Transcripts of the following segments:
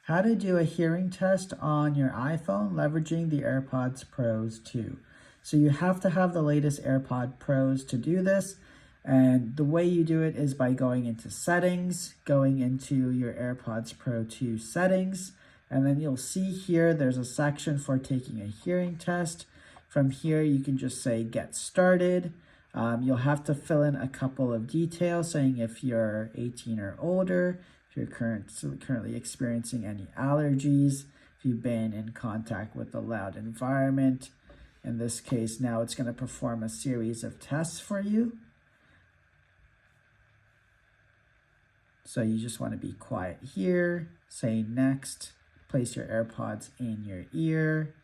How to do a hearing test on your iPhone leveraging the Airpods Pros 2. So you have to have the latest AirPod Pros to do this. And the way you do it is by going into settings, going into your AirPods Pro 2 settings, and then you'll see here there's a section for taking a hearing test. From here you can just say get started. You'll have to fill in a couple of details saying if you're 18 or older, if you're currently experiencing any allergies, if you've been in contact with a loud environment. In this case, now it's going to perform a series of tests for you. So you just want to be quiet here, say next, place your AirPods in your ear,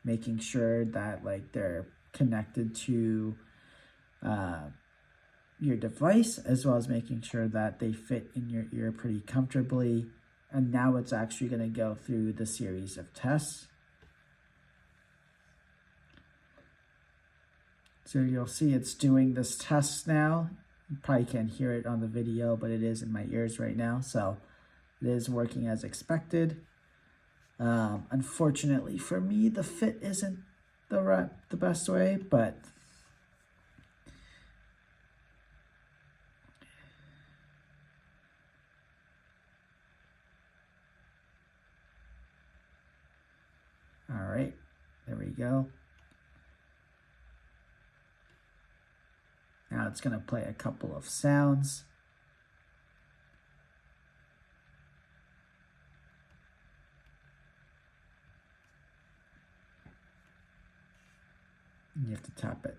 making sure that they're connected to your device, as well as making sure that they fit in your ear pretty comfortably. And now it's actually going to go through the series of tests. So you'll see it's doing this test now. You probably can't hear it on the video, but it is in my ears right now. So it is working as expected. Unfortunately for me, the fit isn't the best way, but all right, there we go. Now it's going to play a couple of sounds. You have to tap it.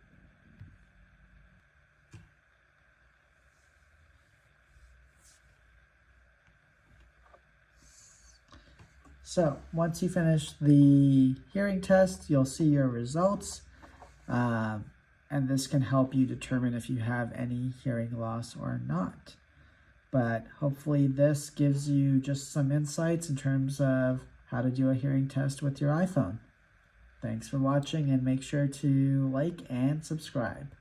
So once you finish the hearing test, you'll see your results. And this can help you determine if you have any hearing loss or not. But hopefully this gives you just some insights in terms of how to do a hearing test with your iPhone. Thanks for watching, and make sure to like and subscribe.